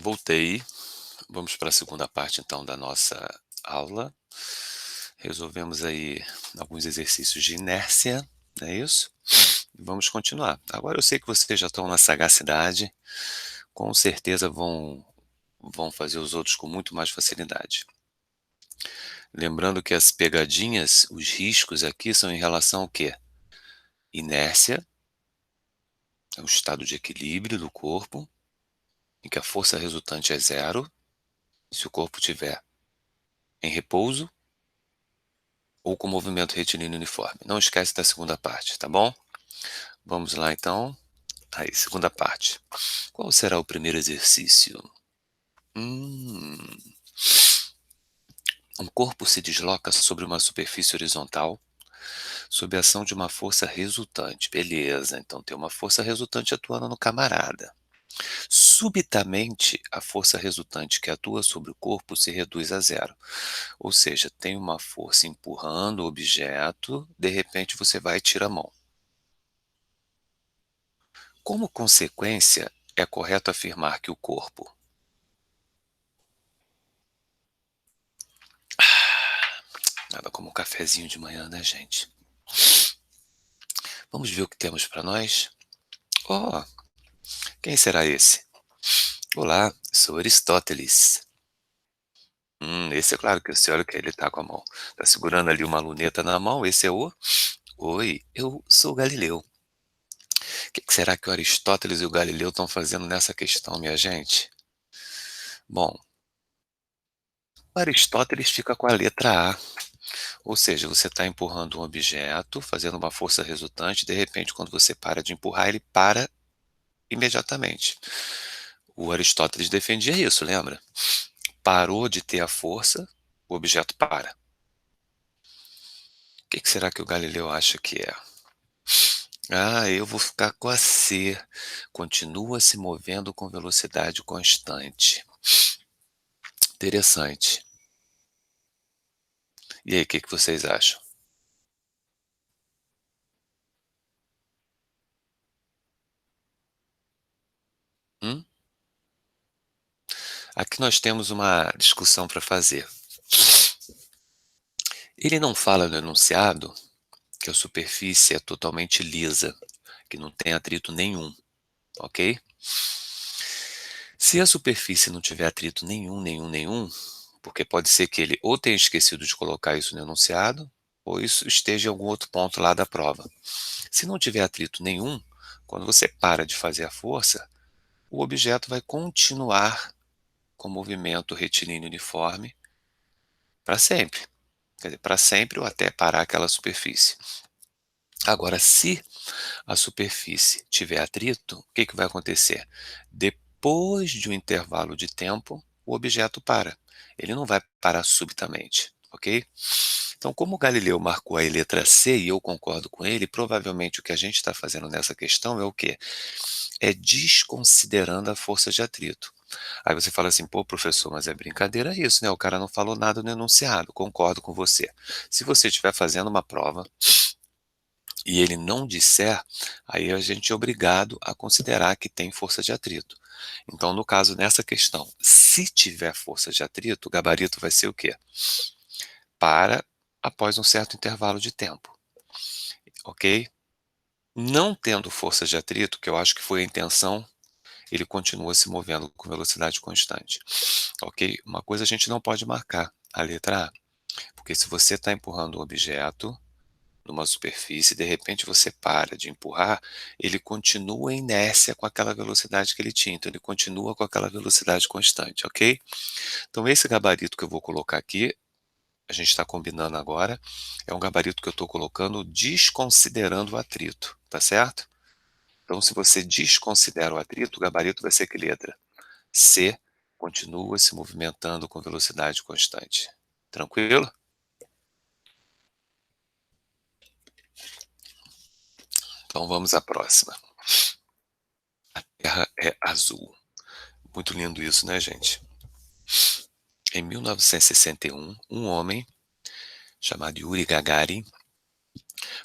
Voltei. Vamos para a segunda parte então da nossa aula. Resolvemos aí alguns exercícios de inércia, não é isso? E vamos continuar. Agora eu sei que vocês já estão na sagacidade, com certeza vão fazer os outros com muito mais facilidade. Lembrando que as pegadinhas, os riscos aqui são em relação ao quê? Inércia, é um estado de equilíbrio do corpo, em que a força resultante é zero, se o corpo estiver em repouso ou com movimento retilíneo uniforme. Não esquece da segunda parte, tá bom? Vamos lá então. Aí, segunda parte. Qual será o primeiro exercício? Hum, um corpo se desloca sobre uma superfície horizontal sob a ação de uma força resultante. Beleza, então tem uma força resultante atuando no camarada. Subitamente, a força resultante que atua sobre o corpo se reduz a zero. Ou seja, tem uma força empurrando o objeto, de repente você vai e tira a mão. Como consequência, é correto afirmar que o corpo. Nada como um cafezinho de manhã, né, gente? Vamos ver o que temos para nós? Oh, quem será esse? Olá, sou Aristóteles. Esse é claro que você olha que ele tá com a mão. Tá segurando ali uma luneta na mão, esse é o... Oi, eu sou Galileu. O que será que o Aristóteles e o Galileu estão fazendo nessa questão, minha gente? Bom, o Aristóteles fica com a letra A. Ou seja, você está empurrando um objeto, fazendo uma força resultante, de repente, quando você para de empurrar, ele para imediatamente. O Aristóteles defendia isso, lembra? Parou de ter a força, o objeto para. O que será que o Galileu acha que é? Ah, eu vou ficar com a C. Continua se movendo com velocidade constante. Interessante. E aí, o que vocês acham? Hum? Aqui nós temos uma discussão para fazer. Ele não fala no enunciado que a superfície é totalmente lisa, que não tem atrito nenhum, ok? Se a superfície não tiver atrito nenhum, porque pode ser que ele ou tenha esquecido de colocar isso no enunciado, ou isso esteja em algum outro ponto lá da prova. Se não tiver atrito nenhum, quando você para de fazer a força, o objeto vai continuar com movimento retilíneo uniforme para sempre. Quer dizer, para sempre ou até parar aquela superfície. Agora, se a superfície tiver atrito, o que vai acontecer? Depois de um intervalo de tempo, o objeto para. Ele não vai parar subitamente, ok? Então, como o Galileu marcou a letra C e eu concordo com ele, provavelmente o que a gente está fazendo nessa questão é o quê? É desconsiderando a força de atrito. Aí você fala assim, pô, professor, mas é brincadeira isso, né? O cara não falou nada no enunciado, concordo com você. Se você estiver fazendo uma prova e ele não disser, aí a gente é obrigado a considerar que tem força de atrito. Então, no caso, nessa questão, se tiver força de atrito, o gabarito vai ser o quê? Para após um certo intervalo de tempo, ok? Não tendo força de atrito, que eu acho que foi a intenção, ele continua se movendo com velocidade constante, ok? Uma coisa a gente não pode marcar, a letra A, porque se você está empurrando um objeto numa superfície, de repente você para de empurrar, ele continua em inércia com aquela velocidade que ele tinha, então ele continua com aquela velocidade constante, ok? Então esse gabarito que eu vou colocar aqui, a gente está combinando agora, é um gabarito que eu estou colocando desconsiderando o atrito, tá certo? Então se você desconsidera o atrito, o gabarito vai ser que letra? C, continua se movimentando com velocidade constante. Tranquilo? Então vamos à próxima. A Terra é azul. Muito lindo isso, né, gente? Em 1961, um homem chamado Yuri Gagarin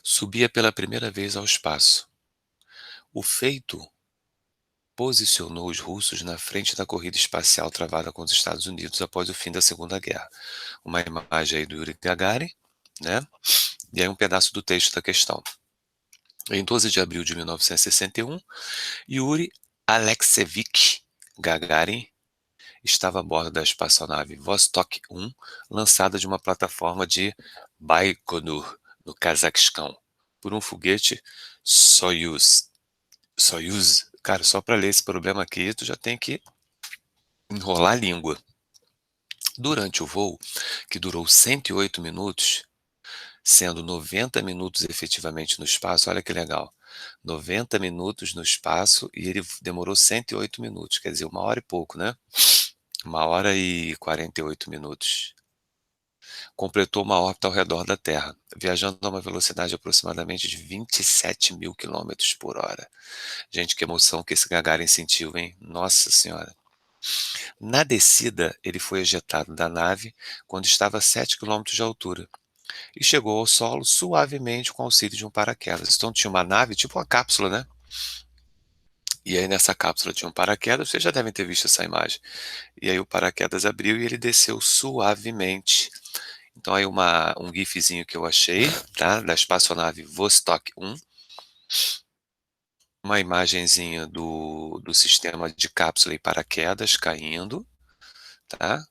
subia pela primeira vez ao espaço. O feito posicionou os russos na frente da corrida espacial travada com os Estados Unidos após o fim da Segunda Guerra. Uma imagem aí do Yuri Gagarin, né? E aí um pedaço do texto da questão. Em 12 de abril de 1961, Yuri Alexeyevich Gagarin estava a bordo da espaçonave Vostok 1, lançada de uma plataforma de Baikonur, no Cazaquistão, por um foguete Soyuz. Soyuz, cara, só para ler esse problema aqui, tu já tem que enrolar a língua. Durante o voo, que durou 108 minutos, sendo 90 minutos efetivamente no espaço, olha que legal, 90 minutos no espaço e ele demorou 108 minutos, quer dizer, 1 hora e pouco, né? 1 hora e 48 minutos. Completou uma órbita ao redor da Terra, viajando a uma velocidade aproximadamente de 27 mil quilômetros por hora. Gente, que emoção que esse Gagarin sentiu, hein? Nossa Senhora. Na descida, ele foi ejetado da nave quando estava a 7 quilômetros de altura e chegou ao solo suavemente com auxílio de um paraquedas. Então tinha uma nave, tipo uma cápsula, né? E aí nessa cápsula tinha um paraquedas, vocês já devem ter visto essa imagem. E aí o paraquedas abriu e ele desceu suavemente. Então aí um gifzinho que eu achei, tá? Da espaçonave Vostok 1. Uma imagenzinha do sistema de cápsula e paraquedas caindo, tá?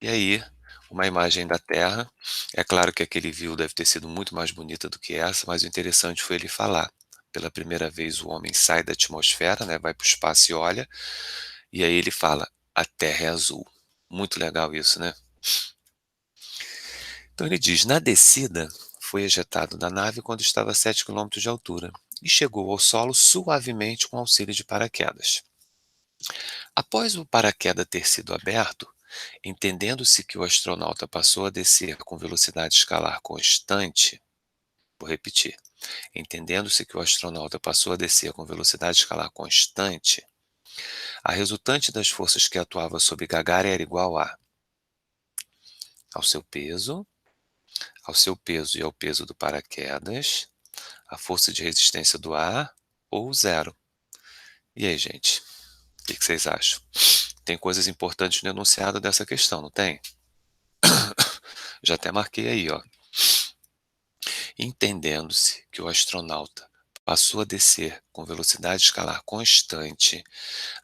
E aí, uma imagem da Terra. É claro que a que ele viu deve ter sido muito mais bonita do que essa, mas o interessante foi ele falar. Pela primeira vez o homem sai da atmosfera, né, vai para o espaço e olha, e aí ele fala, a Terra é azul. Muito legal isso, né? Então ele diz, na descida, foi ejetado da nave quando estava a 7 quilômetros de altura e chegou ao solo suavemente com auxílio de paraquedas. Após o paraquedas ter sido aberto, entendendo-se que o astronauta passou a descer com velocidade escalar constante, vou repetir, entendendo-se que o astronauta passou a descer com velocidade escalar constante, a resultante das forças que atuava sobre Gagarin era igual ao seu peso e ao peso do paraquedas, a força de resistência do ar ou zero. E aí, gente, o que vocês acham? Tem coisas importantes no enunciado dessa questão, não tem? Já até marquei aí, ó. Entendendo-se que o astronauta passou a descer com velocidade escalar constante,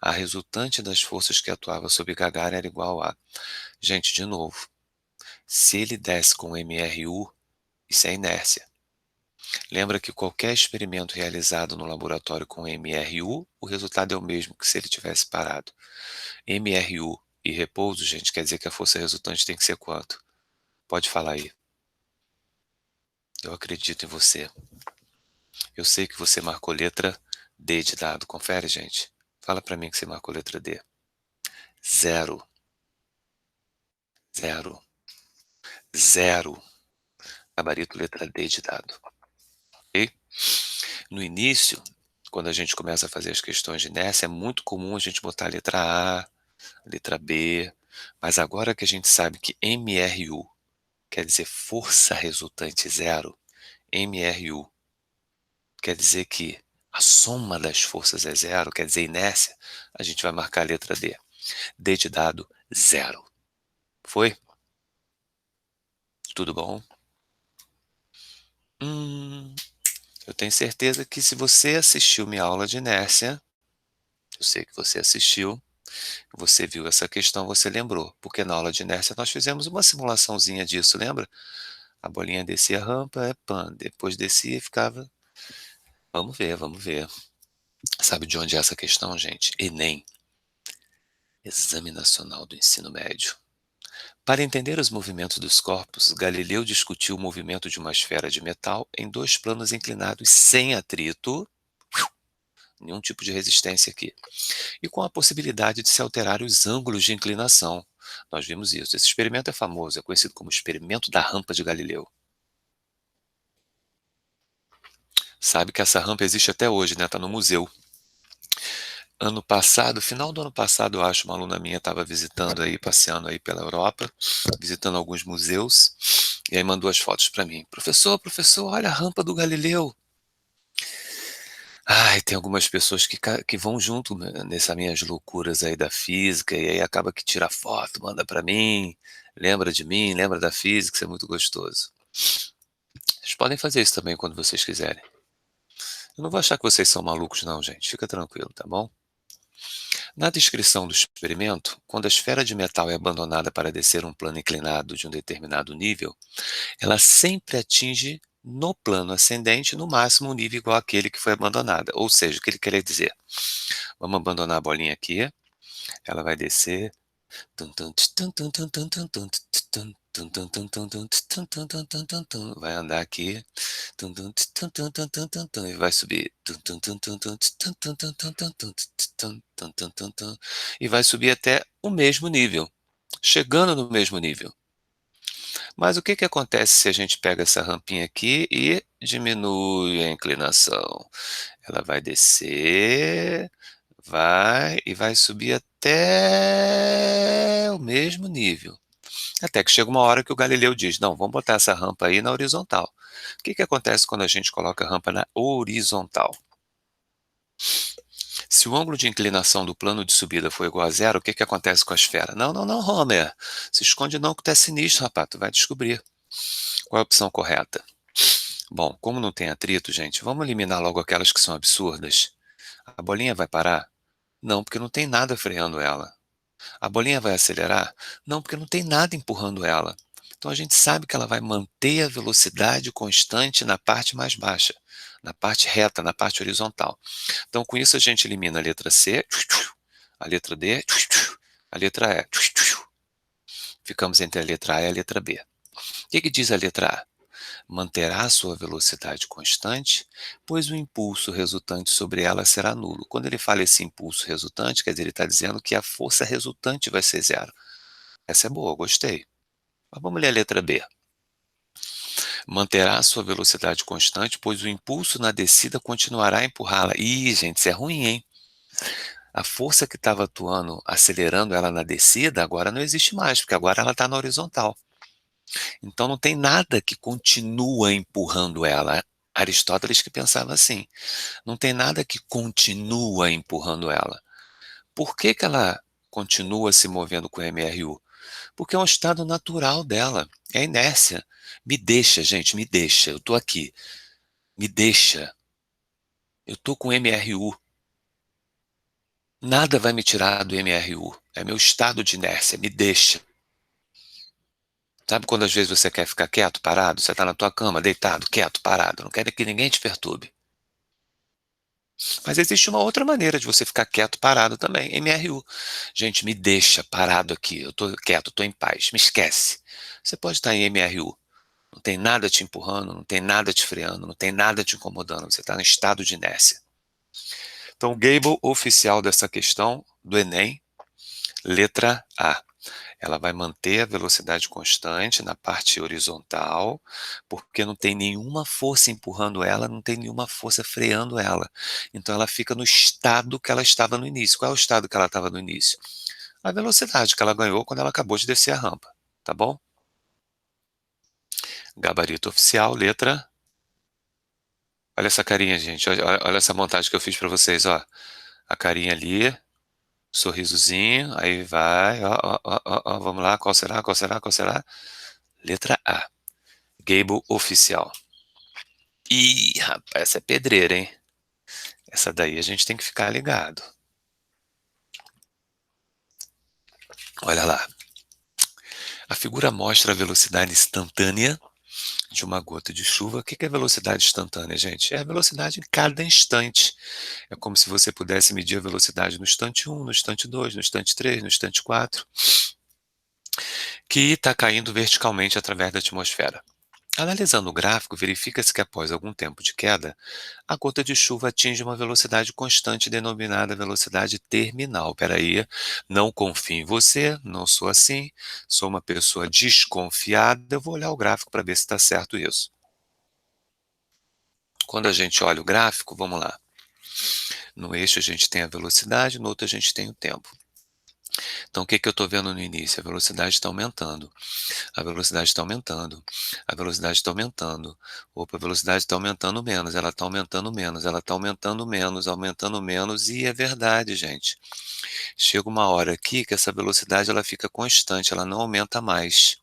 a resultante das forças que atuava sobre Gagarin era igual a... Gente, de novo, se ele desce com MRU, isso é inércia. Lembra que qualquer experimento realizado no laboratório com MRU, o resultado é o mesmo que se ele tivesse parado. MRU e repouso, gente, quer dizer que a força resultante tem que ser quanto? Pode falar aí. Eu acredito em você. Eu sei que você marcou letra D de dado. Confere, gente. Fala pra mim que você marcou letra D. Zero. Zero. Zero. Gabarito letra D de dado. Ok? No início, quando a gente começa a fazer as questões de inércia, é muito comum a gente botar a letra A, a letra B, mas agora que a gente sabe que MRU quer dizer força resultante zero, MRU quer dizer que a soma das forças é zero, quer dizer inércia, a gente vai marcar a letra D. D de dado, zero. Foi? Tudo bom? Eu tenho certeza que se você assistiu minha aula de inércia, eu sei que você assistiu, você viu essa questão, você lembrou, porque na aula de inércia nós fizemos uma simulaçãozinha disso, lembra? A bolinha descia a rampa, pan, depois descia e ficava... Vamos ver, vamos ver. Sabe de onde é essa questão, gente? Enem. Exame Nacional do Ensino Médio. Para entender os movimentos dos corpos, Galileu discutiu o movimento de uma esfera de metal em 2 planos inclinados sem atrito, nenhum tipo de resistência aqui, e com a possibilidade de se alterar os ângulos de inclinação. Nós vimos isso. Esse experimento é famoso, é conhecido como experimento da rampa de Galileu. Sabe que essa rampa existe até hoje, né? Está no museu. Ano passado, final do ano passado, eu acho, uma aluna minha estava visitando aí, passeando aí pela Europa, visitando alguns museus, e aí mandou as fotos para mim. Professor, olha a rampa do Galileu. tem algumas pessoas que vão junto nessas minhas loucuras aí da física, e aí acaba que tira foto, manda pra mim, lembra da física, isso é muito gostoso. Vocês podem fazer isso também quando vocês quiserem. Eu não vou achar que vocês são malucos não, gente, fica tranquilo, tá bom? Na descrição do experimento, quando a esfera de metal é abandonada para descer um plano inclinado de um determinado nível, ela sempre atinge no plano ascendente, no máximo um nível igual àquele que foi abandonada. Ou seja, o que ele quer dizer? Vamos abandonar a bolinha aqui, ela vai descer, vai andar aqui, e vai subir, e vai subir até o mesmo nível, chegando no mesmo nível. Mas o que que acontece se a gente pega essa rampinha aqui e diminui a inclinação? Ela vai descer, vai subir até o mesmo nível. Até que chega uma hora que o Galileu diz: não, vamos botar essa rampa aí na horizontal. O que que acontece quando a gente coloca a rampa na horizontal? Se o ângulo de inclinação do plano de subida for igual a zero, o que que acontece com a esfera? Não, não, não, Homer. Se esconde não que tu é sinistro, rapaz. Tu vai descobrir. Qual é a opção correta? Bom, como não tem atrito, gente, vamos eliminar logo aquelas que são absurdas. A bolinha vai parar? Não, porque não tem nada freando ela. A bolinha vai acelerar? Não, porque não tem nada empurrando ela. Então a gente sabe que ela vai manter a velocidade constante na parte mais baixa, na parte reta, na parte horizontal. Então com isso a gente elimina a letra C, a letra D, a letra E. Ficamos entre a letra A e a letra B. O que que diz a letra A? Manterá sua velocidade constante, pois o impulso resultante sobre ela será nulo. Quando ele fala esse impulso resultante, quer dizer, ele está dizendo que a força resultante vai ser zero. Essa é boa, gostei. Mas vamos ler a letra B. Manterá sua velocidade constante, pois o impulso na descida continuará a empurrá-la. Ih, gente, isso é ruim, hein? A força que estava atuando, acelerando ela na descida, agora não existe mais, porque agora ela está na horizontal. Então não tem nada que continua empurrando ela. Aristóteles que pensava assim. Não tem nada que continua empurrando ela. Por que que ela continua se movendo com o MRU? Porque é um estado natural dela. É a inércia. Me deixa, gente, me deixa. Eu tô aqui. Me deixa. Eu tô com MRU. Nada vai me tirar do MRU. É meu estado de inércia. Me deixa. Sabe quando às vezes você quer ficar quieto, parado? Você está na tua cama, deitado, quieto, parado. Não quer que ninguém te perturbe. Mas existe uma outra maneira de você ficar quieto, parado também. MRU. Gente, me deixa parado aqui. Eu tô quieto, tô em paz. Me esquece. Você pode estar em MRU. Não tem nada te empurrando, não tem nada te freando, não tem nada te incomodando. Você está no estado de inércia. Então, o Gable oficial dessa questão do Enem, letra A. Ela vai manter a velocidade constante na parte horizontal, porque não tem nenhuma força empurrando ela, não tem nenhuma força freando ela. Então ela fica no estado que ela estava no início. Qual é o estado que ela estava no início? A velocidade que ela ganhou quando ela acabou de descer a rampa, tá bom? Gabarito oficial, letra. Olha essa carinha, gente. Olha essa montagem que eu fiz para vocês, ó. A carinha ali, sorrisozinho, aí vai, ó, vamos lá, qual será, qual será, qual será? Letra A. Gable oficial. Ih, rapaz, essa é pedreira, hein? Essa daí a gente tem que ficar ligado. Olha lá. A figura mostra a velocidade instantânea de uma gota de chuva. O que é velocidade instantânea, gente? É a velocidade em cada instante. É como se você pudesse medir a velocidade no instante 1, no instante 2, no instante 3, no instante 4, que está caindo verticalmente através da atmosfera. Analisando o gráfico, verifica-se que após algum tempo de queda, a gota de chuva atinge uma velocidade constante denominada velocidade terminal. Peraí, não confio em você, não sou assim, sou uma pessoa desconfiada, eu vou olhar o gráfico para ver se está certo isso. Quando a gente olha o gráfico, vamos lá. No eixo a gente tem a velocidade, no outro a gente tem o tempo. Então, o que que eu estou vendo no início? A velocidade está aumentando, a velocidade está aumentando, a velocidade está aumentando. Opa, a velocidade está aumentando menos, ela está aumentando menos, ela está aumentando menos, e é verdade, gente. Chega uma hora aqui que essa velocidade ela fica constante, ela não aumenta mais.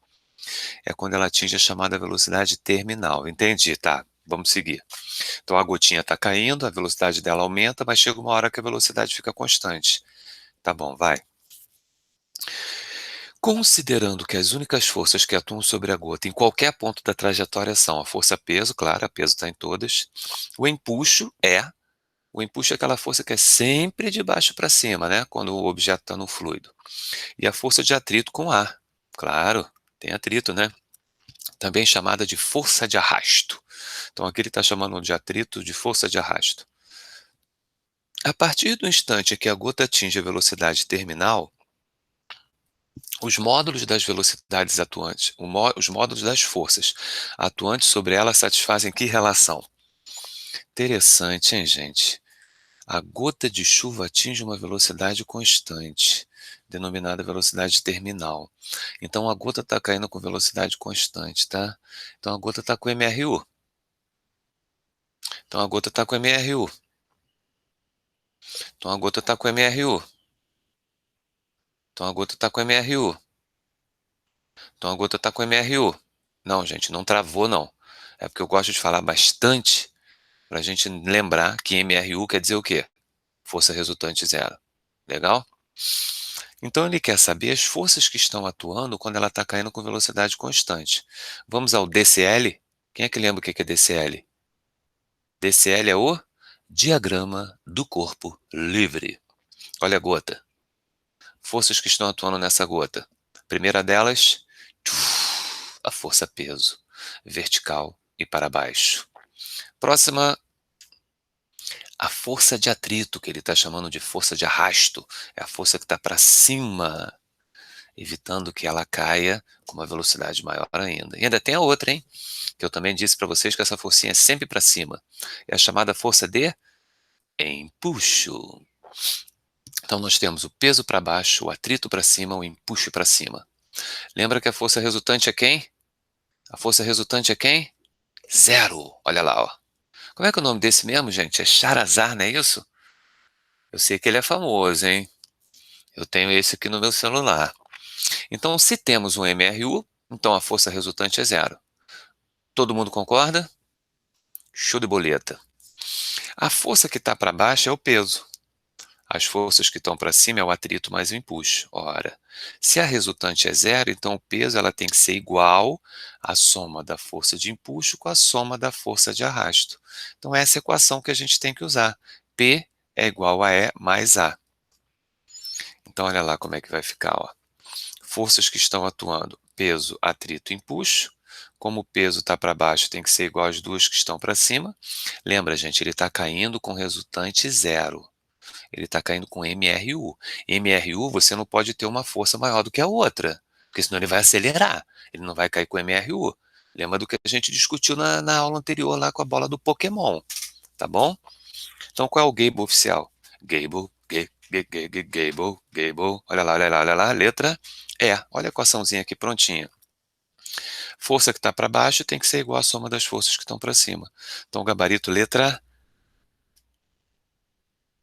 É quando ela atinge a chamada velocidade terminal. Entendi, tá? Vamos seguir. Então a gotinha está caindo, a velocidade dela aumenta, mas chega uma hora que a velocidade fica constante. Tá bom, vai. Considerando que as únicas forças que atuam sobre a gota em qualquer ponto da trajetória são a força-peso, claro, a peso está em todas. O empuxo é. O empuxo é aquela força que é sempre de baixo para cima, né? Quando o objeto está no fluido. E a força de atrito com ar. Claro, tem atrito, né? Também chamada de força de arrasto. Então aqui ele está chamando de atrito de força de arrasto. A partir do instante que a gota atinge a velocidade terminal, os módulos das velocidades atuantes, os módulos das forças atuantes sobre ela satisfazem que relação? Interessante, hein, gente? A gota de chuva atinge uma velocidade constante, denominada velocidade terminal. Então a gota está caindo com velocidade constante, tá? Então a gota está com MRU. Então a gota está com MRU. Então a gota está com MRU. Então a gota está com MRU. Então a gota está com MRU. Não, gente, não travou, não. É porque eu gosto de falar bastante para a gente lembrar que MRU quer dizer o quê? Força resultante zero. Legal? Então ele quer saber as forças que estão atuando quando ela está caindo com velocidade constante. Vamos ao DCL? Quem é que lembra o que é DCL? DCL é o diagrama do corpo livre. Olha a gota. Forças que estão atuando nessa gota. Primeira delas, a força peso, vertical e para baixo. Próxima, a força de atrito, que ele está chamando de força de arrasto. É a força que está para cima, evitando que ela caia com uma velocidade maior ainda. E ainda tem a outra, hein? Que eu também disse para vocês que essa forcinha é sempre para cima. É a chamada força de empuxo. Então nós temos o peso para baixo, o atrito para cima, o empuxo para cima. Lembra que a força resultante é quem? A força resultante é quem? Zero. Olha lá, ó. Como é que é o nome desse mesmo, gente? É Charazar, não é isso? Eu sei que ele é famoso, hein? Eu tenho esse aqui no meu celular. Então, se temos um MRU, então a força resultante é zero. Todo mundo concorda? Show de boleta. A força que está para baixo é o peso. As forças que estão para cima é o atrito mais o empuxo. Ora, se a resultante é zero, então o peso ela tem que ser igual à soma da força de empuxo com a soma da força de arrasto. Então essa é a equação que a gente tem que usar. P é igual a E mais A. Então olha lá como é que vai ficar, ó. Forças que estão atuando, peso, atrito, empuxo. Como o peso está para baixo, tem que ser igual às duas que estão para cima. Lembra, gente, ele está caindo com resultante zero. Ele está caindo com MRU. MRU, você não pode ter uma força maior do que a outra, porque senão ele vai acelerar. Ele não vai cair com MRU. Lembra do que a gente discutiu na aula anterior lá com a bola do Pokémon, tá bom? Então qual é o Gable oficial? Gable, Gable, Gable. Olha lá, olha lá, olha lá. Letra E. Olha a equaçãozinha aqui prontinha. Força que está para baixo tem que ser igual à soma das forças que estão para cima. Então o gabarito letra.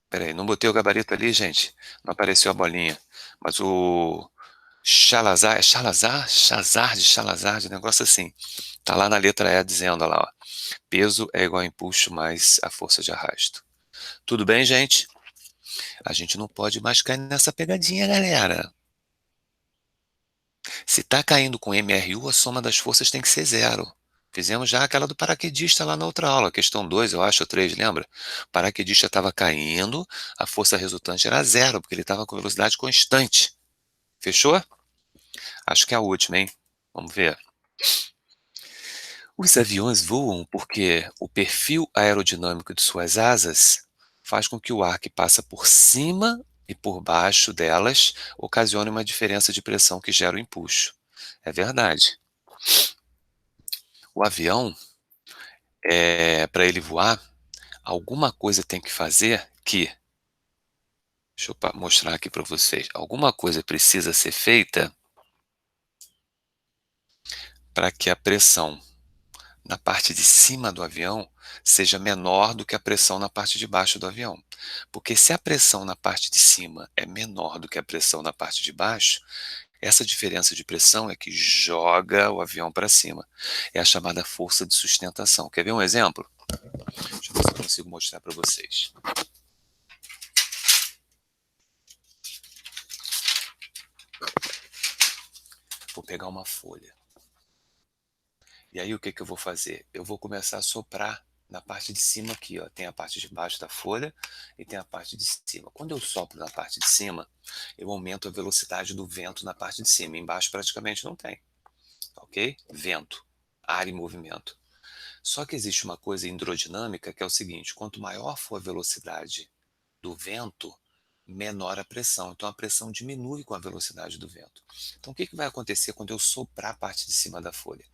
Peraí, não botei o gabarito ali, gente. Não apareceu a bolinha. Mas o Chalazar, é Chalazar? Chalazar, um negócio assim. Tá lá na letra E dizendo, olha lá, ó, peso é igual a impulso mais a força de arrasto. Tudo bem, gente? A gente não pode mais cair nessa pegadinha, galera. Se tá caindo com MRU, a soma das forças tem que ser zero. Fizemos já aquela do paraquedista lá na outra aula, questão 2, eu acho, ou 3, lembra? O paraquedista estava caindo, a força resultante era zero, porque ele estava com velocidade constante. Fechou? Acho que é a última, hein? Vamos ver. Os aviões voam porque o perfil aerodinâmico de suas asas faz com que o ar que passa por cima e por baixo delas ocasione uma diferença de pressão que gera o empuxo. É verdade. O avião, para ele voar, alguma coisa tem que fazer que Deixa eu mostrar aqui para vocês. Alguma coisa precisa ser feita para que a pressão na parte de cima do avião seja menor do que a pressão na parte de baixo do avião. Porque se a pressão na parte de cima é menor do que a pressão na parte de baixo, essa diferença de pressão é que joga o avião para cima. É a chamada força de sustentação. Quer ver um exemplo? Deixa eu ver se eu consigo mostrar para vocês. Vou pegar uma folha. E aí o que que eu vou fazer? Eu vou começar a soprar na parte de cima aqui, ó. Tem a parte de baixo da folha e tem a parte de cima. Quando eu sopro na parte de cima, eu aumento a velocidade do vento na parte de cima. Embaixo praticamente não tem, ok? Vento, ar em movimento. Só que existe uma coisa hidrodinâmica que é o seguinte: quanto maior for a velocidade do vento, menor a pressão. Então a pressão diminui com a velocidade do vento. Então o que que vai acontecer quando eu soprar a parte de cima da folha?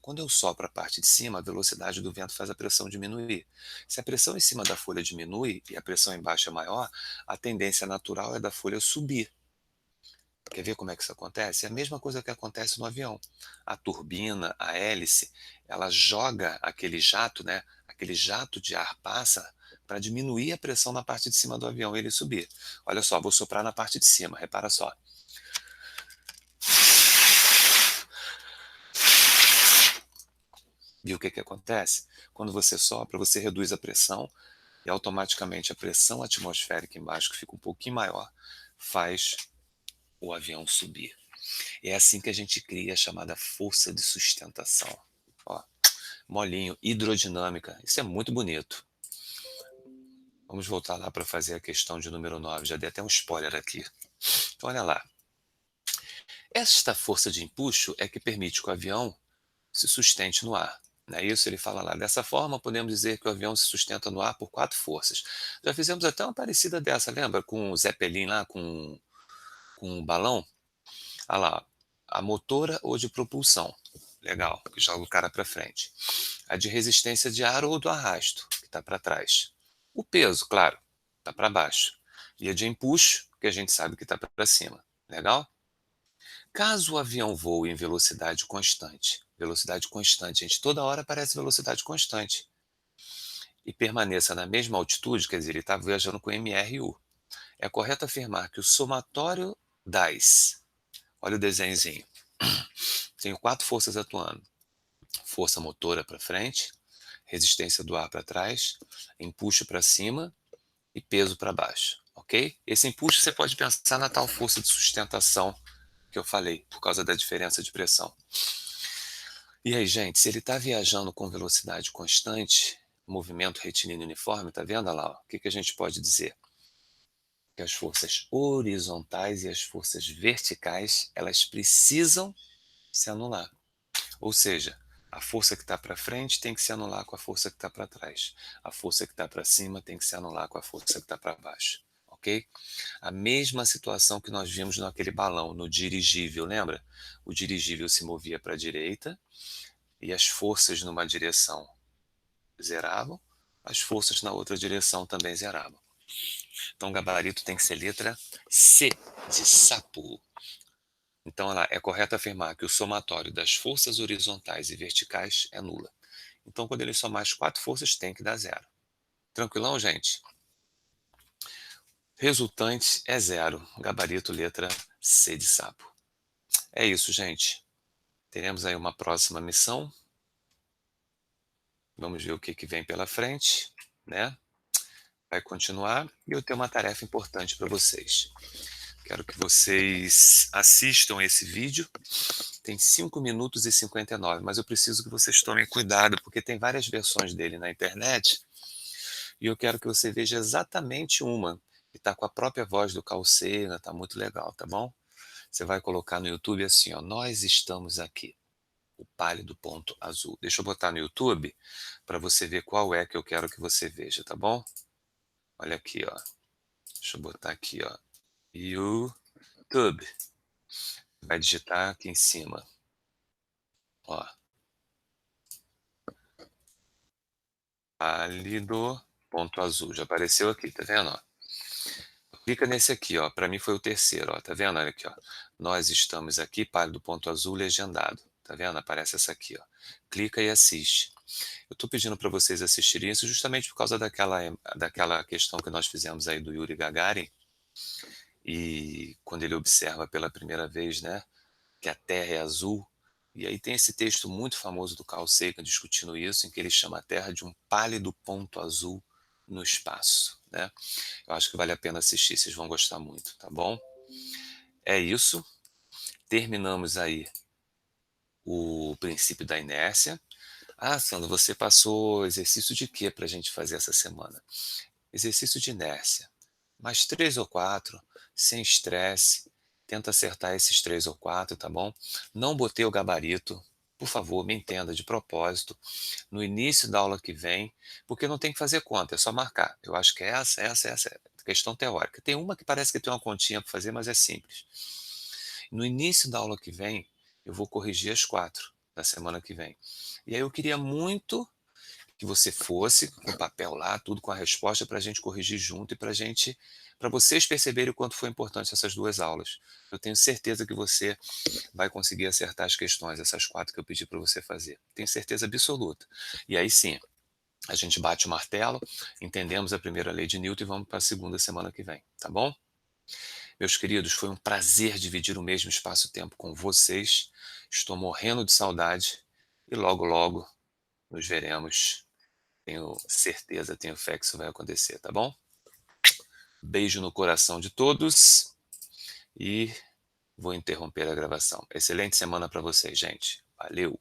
Quando eu sopro a parte de cima, a velocidade do vento faz a pressão diminuir. Se a pressão em cima da folha diminui e a pressão embaixo é maior, a tendência natural é da folha subir. Quer ver como é que isso acontece? É a mesma coisa que acontece no avião. A turbina, a hélice, ela joga aquele jato, né? Aquele jato de ar passa para diminuir a pressão na parte de cima do avião e ele subir. Olha só, vou soprar na parte de cima, repara só. E o que que acontece? Quando você sopra, você reduz a pressão e automaticamente a pressão atmosférica embaixo, que fica um pouquinho maior, faz o avião subir. É assim que a gente cria a chamada força de sustentação. Ó, molinho, hidrodinâmica. Isso é muito bonito. Vamos voltar lá para fazer a questão de número 9. Já dei até um spoiler aqui. Então, olha lá. Esta força de empuxo é que permite que o avião se sustente no ar. Não é isso? Ele fala lá. Dessa forma, podemos dizer que o avião se sustenta no ar por quatro forças. Já fizemos até uma parecida dessa, lembra? Com o Zeppelin lá, com o balão. Olha lá. A motora ou de propulsão. Legal, que joga o cara para frente. A de resistência de ar ou do arrasto, que está para trás. O peso, claro, está para baixo. E a de empuxo, que a gente sabe que está para cima. Legal? Caso o avião voe em velocidade constante, gente, toda hora aparece velocidade constante, e permaneça na mesma altitude, quer dizer, ele está viajando com MRU. É correto afirmar que o somatório das, olha o desenhozinho, tenho quatro forças atuando: força motora para frente, resistência do ar para trás, empuxo para cima e peso para baixo, ok? Esse empuxo você pode pensar na tal força de sustentação que eu falei, por causa da diferença de pressão. E aí, gente, se ele está viajando com velocidade constante, movimento retilíneo uniforme, tá vendo lá? Ó, o que que a gente pode dizer? Que as forças horizontais e as forças verticais, elas precisam se anular. Ou seja, a força que está para frente tem que se anular com a força que está para trás. A força que está para cima tem que se anular com a força que está para baixo. Ok? A mesma situação que nós vimos naquele balão, no dirigível, lembra? O dirigível se movia para a direita e as forças numa direção zeravam, as forças na outra direção também zeravam. Então, o gabarito tem que ser letra C, de sapo. Então, lá, é correto afirmar que o somatório das forças horizontais e verticais é nula. Então, quando ele somar as quatro forças, tem que dar zero. Tranquilão, gente? Resultante é zero. Gabarito, letra C de sapo. É isso, gente. Teremos aí uma próxima missão. Vamos ver o que vem pela frente, né? Vai continuar e eu tenho uma tarefa importante para vocês. Quero que vocês assistam esse vídeo. Tem 5 minutos e 59, mas eu preciso que vocês tomem cuidado, porque tem várias versões dele na internet, e eu quero que você veja exatamente uma, que está com a própria voz do Carl Sagan, está muito legal, tá bom? Você vai colocar no YouTube assim, ó, nós estamos aqui, o pálido ponto azul. Deixa eu botar no YouTube, para você ver qual é que eu quero que você veja, tá bom? Olha aqui, ó. Deixa eu botar aqui, ó. YouTube. Vai digitar aqui em cima. Ó. Pálido, ponto azul. Já apareceu aqui, tá vendo? Ó? Clica nesse aqui, ó, para mim foi o terceiro, ó, tá vendo? Olha aqui, ó. Nós estamos aqui, pálido ponto azul legendado. Tá vendo? Aparece essa aqui, ó. Clica e assiste. Eu tô pedindo para vocês assistirem isso justamente por causa daquela questão que nós fizemos aí do Yuri Gagarin, e quando ele observa pela primeira vez, né, que a Terra é azul. E aí tem esse texto muito famoso do Carl Sagan discutindo isso, em que ele chama a Terra de um pálido ponto azul no espaço, né? Eu acho que vale a pena assistir, vocês vão gostar muito, tá bom? É isso. Terminamos aí o princípio da inércia. Ah, Sandro, você passou exercício de quê para a gente fazer essa semana? Exercício de inércia. Mais 3 ou 4, sem estresse. Tenta acertar esses 3 ou 4, tá bom? Não botei o gabarito. Por favor, me entenda de propósito. No início da aula que vem, porque não tem que fazer conta, é só marcar. Eu acho que é essa é a questão teórica. Tem uma que parece que tem uma continha para fazer, mas é simples. No início da aula que vem, eu vou corrigir as 4 da semana que vem. E aí eu queria muito que você fosse com o papel lá, tudo com a resposta para a gente corrigir junto e para vocês perceberem o quanto foi importante essas 2 aulas. Eu tenho certeza que você vai conseguir acertar as questões, essas 4 que eu pedi para você fazer. Tenho certeza absoluta. E aí sim, a gente bate o martelo, entendemos a primeira lei de Newton e vamos para a segunda semana que vem, tá bom? Meus queridos, foi um prazer dividir o mesmo espaço-tempo com vocês. Estou morrendo de saudade e logo, logo nos veremos. Tenho certeza, tenho fé que isso vai acontecer, tá bom? Beijo no coração de todos e vou interromper a gravação. Excelente semana para vocês, gente. Valeu!